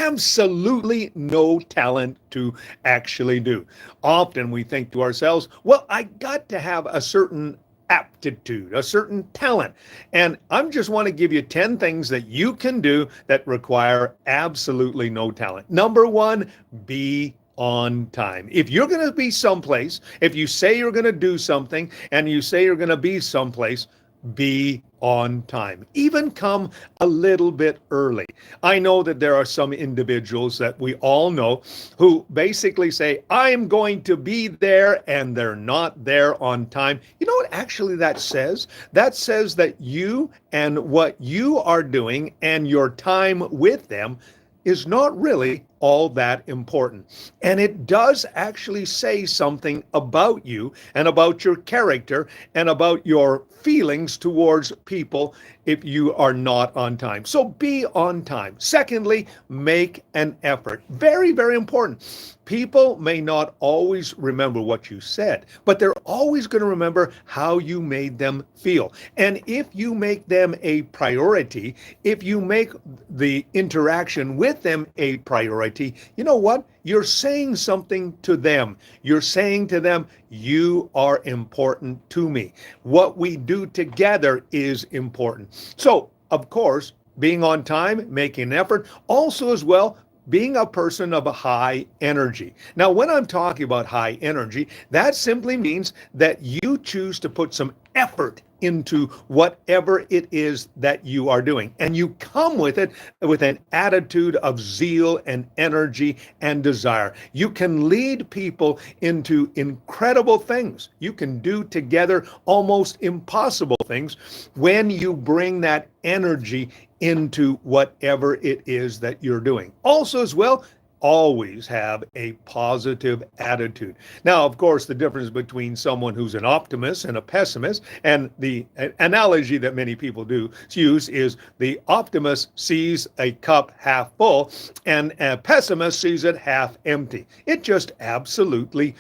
absolutely no talent to actually do. Often we think to ourselves, well, I got to have a certain aptitude, a certain talent. And I just want to give you 10 things that you can do that require absolutely no talent. Number one, be on time. If you're going to be someplace, if you say you're going to do something and you say you're going to be someplace, be on time. Even come a little bit early. I know that there are some individuals that we all know who basically say, I'm going to be there, and they're not there on time. You know what actually that says? That says that you and what you are doing and your time with them is not really all that important. And it does actually say something about you and about your character and about your feelings towards people if you are not on time. So be on time. Secondly, make an effort. Very, very important. People may not always remember what you said, but they're always going to remember how you made them feel. And if you make them a priority, if you make the interaction with them a priority, you know what? You're saying something to them. You're saying to them, you are important to me. What we do together is important. So, of course, being on time, making an effort, also as well, being a person of a high energy. Now, when I'm talking about high energy, that simply means that you choose to put some effort into whatever it is that you are doing. And you come with it with an attitude of zeal and energy and desire. You can lead people into incredible things. You can do together almost impossible things when you bring that energy into whatever it is that you're doing. Also, as well, always have a positive attitude. Now, of course, the difference between someone who's an optimist and a pessimist, and the analogy that many people do use is the optimist sees a cup half full and a pessimist sees it half empty. It just absolutely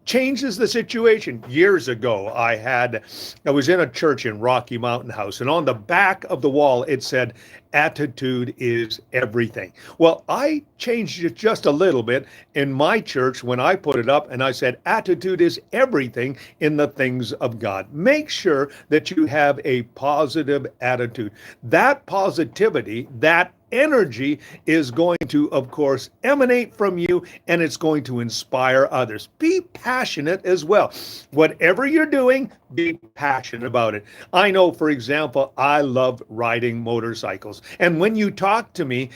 changes the situation. Years ago, I was in a church in Rocky Mountain House, and on the back of the wall, it said, attitude is everything. Well, I changed it just a little bit in my church when I put it up, and I said, attitude is everything in the things of God. Make sure that you have a positive attitude. That positivity, that energy is going to, of course, emanate from you, and it's going to inspire others. Be passionate as well. Whatever you're doing, be passionate about it. I know, for example, I love riding motorcycles. And when you talk to me,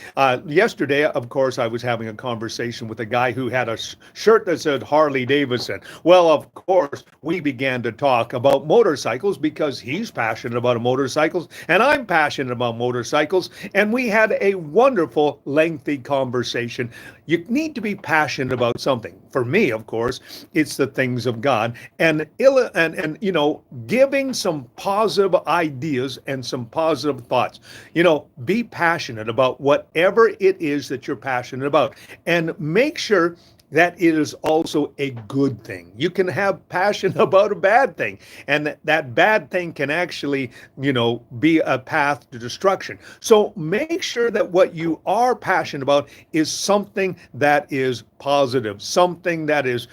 yesterday, of course, I was having a conversation with a guy who had a shirt that said Harley Davidson. Well, of course, we began to talk about motorcycles because he's passionate about motorcycles and I'm passionate about motorcycles. And we had a wonderful, lengthy conversation. You need to be passionate about something. For me, of course, it's the things of God, and you know, giving some positive ideas and some positive thoughts. You know, be passionate about whatever it is that you're passionate about, and make sure that it is also a good thing. You can have passion about a bad thing, and that bad thing can actually, you know, be a path to destruction. So make sure that what you are passionate about is something that is positive, something that is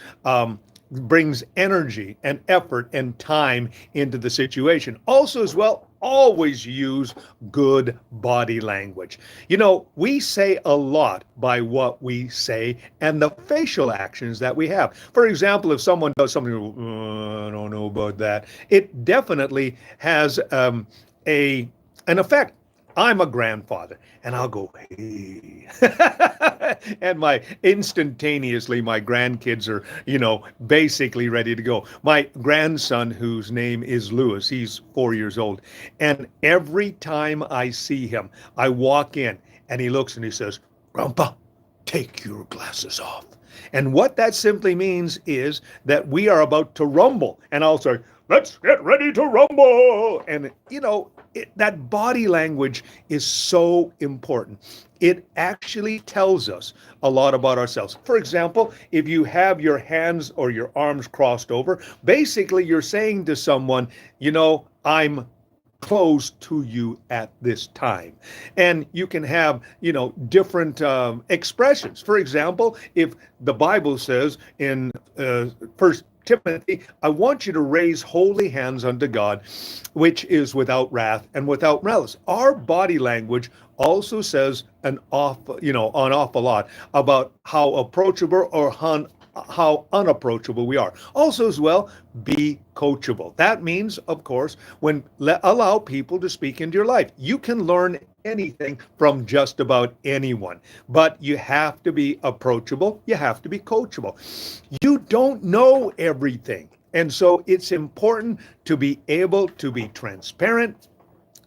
brings energy and effort and time into the situation. Also, as well, always use good body language. You know, we say a lot by what we say and the facial actions that we have. For example, if someone does something, I don't know about that, it definitely has an effect. I'm a grandfather, and I'll go, hey. And instantaneously, my grandkids are, you know, basically ready to go. My grandson, whose name is Lewis, he's 4 years old. And every time I see him, I walk in and he looks and he says, Grandpa, take your glasses off. And what that simply means is that we are about to rumble. And I'll say, let's get ready to rumble. And, you know, that body language is so important. It actually tells us a lot about ourselves. For example, if you have your hands or your arms crossed over, basically you're saying to someone, you know, I'm close to you at this time. And you can have, different expressions. For example, if the Bible says in First Timothy, I want you to raise holy hands unto God, which is without wrath and without malice. Our body language also says an awful lot about how approachable or how unapproachable we are. Also, as well, be coachable. That means, of course, allow people to speak into your life. You can learn anything from just about anyone, but you have to be approachable. You have to be coachable. You don't know everything. And so it's important to be able to be transparent.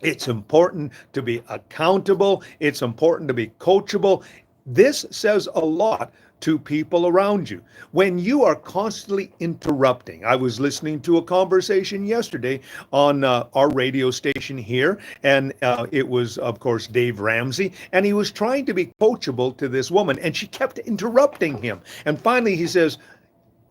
It's important to be accountable. It's important to be coachable. This says a lot to people around you. When you are constantly interrupting, I was listening to a conversation yesterday on our radio station here, and it was, of course, Dave Ramsey, and he was trying to be coachable to this woman, and she kept interrupting him. And finally, he says,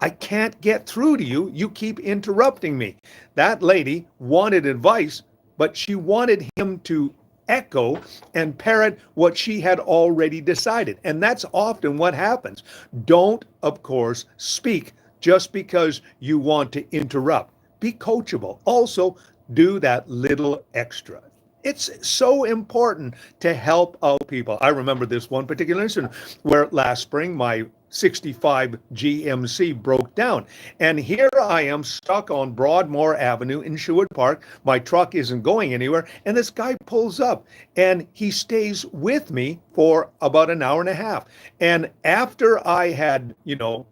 I can't get through to you. You keep interrupting me. That lady wanted advice, but she wanted him to echo and parrot what she had already decided. And that's often what happens. Don't, of course, speak just because you want to interrupt. Be coachable. Also, do that little extra. It's so important to help out people. I remember this one particular incident where last spring my 65 GMC broke down. And here I am stuck on Broadmoor Avenue in Sherwood Park. My truck isn't going anywhere. And this guy pulls up and he stays with me for about an hour and a half. And after I had,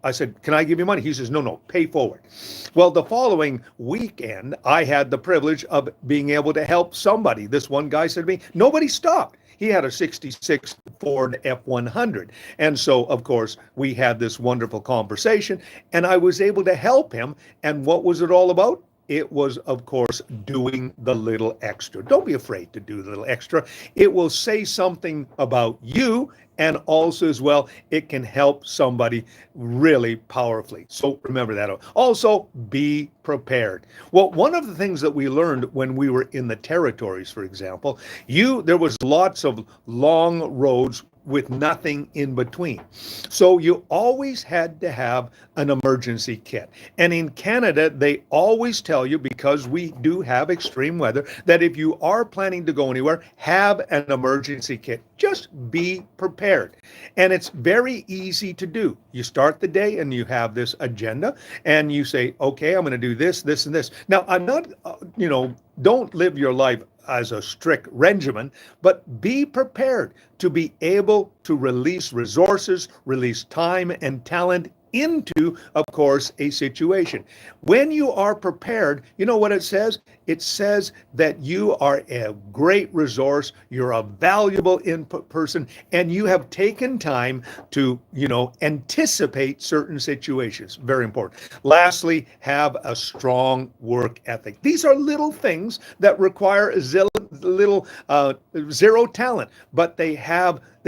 I said, can I give you money? He says, no, pay forward. Well, the following weekend, I had the privilege of being able to help somebody. This one guy said to me, nobody stopped. He had a 66 Ford F100. And so, of course, we had this wonderful conversation and I was able to help him. And what was it all about? It was, of course, doing the little extra. Don't be afraid to do the little extra. It will say something about you, and also as well, it can help somebody really powerfully. So remember that. Also, be prepared. Well, one of the things that we learned when we were in the territories, for example, there was lots of long roads with nothing in between. So you always had to have an emergency kit. And in Canada, they always tell you, because we do have extreme weather, that if you are planning to go anywhere, have an emergency kit. Just be prepared. And it's very easy to do. You start the day and you have this agenda and you say, okay, I'm going to do this, this, and this. Now, I'm not, don't live your life as a strict regimen, but be prepared to be able to release resources, release time and talent into, of course, a situation. When you are prepared, you know what it says? It says that you are a great resource, you're a valuable input person, and you have taken time to, anticipate certain situations. Very important. Lastly, have a strong work ethic. These are little things that require zero talent, but they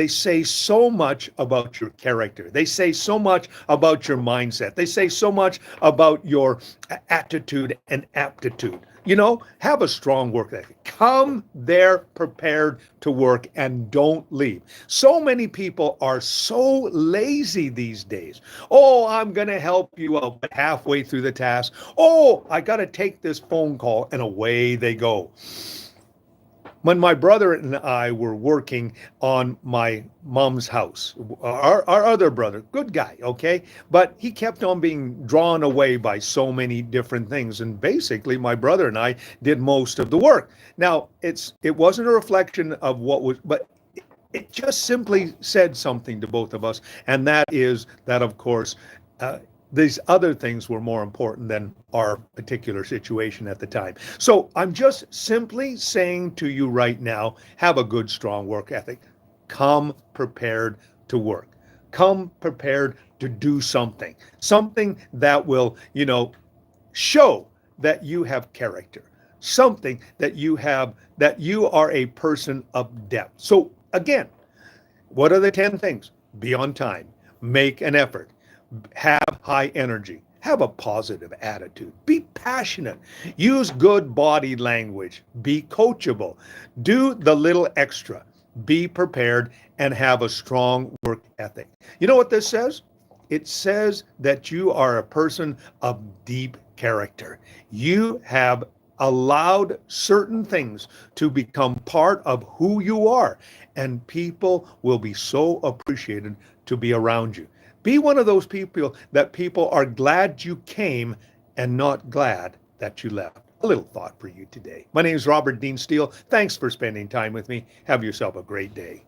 say so much about your character. They say so much about your mindset. They say so much about your attitude and aptitude. Have a strong work ethic. Come there prepared to work and don't leave. So many people are so lazy these days. Oh, I'm going to help you out, but halfway through the task, oh, I got to take this phone call, and away they go. When my brother and I were working on my mom's house, our other brother, good guy, okay? But he kept on being drawn away by so many different things. And basically, my brother and I did most of the work. Now, it wasn't a reflection of what was, but it just simply said something to both of us. And that is that, of course, these other things were more important than our particular situation at the time. So I'm just simply saying to you right now, have a good, strong work ethic. Come prepared to work. Come prepared to do something that will, show that you have character, something that you are a person of depth. So again, what are the 10 things? Be on time, make an effort, have high energy, Have a positive attitude. Be passionate. Use good body language. Be coachable. Do the little extra. Be prepared and have a strong work ethic. You know what this says? It says that you are a person of deep character. You have allowed certain things to become part of who you are, and people will be so appreciated to be around you. Be one of those people that people are glad you came and not glad that you left. A little thought for you today. My name is Robert Dean Steele. Thanks for spending time with me. Have yourself a great day.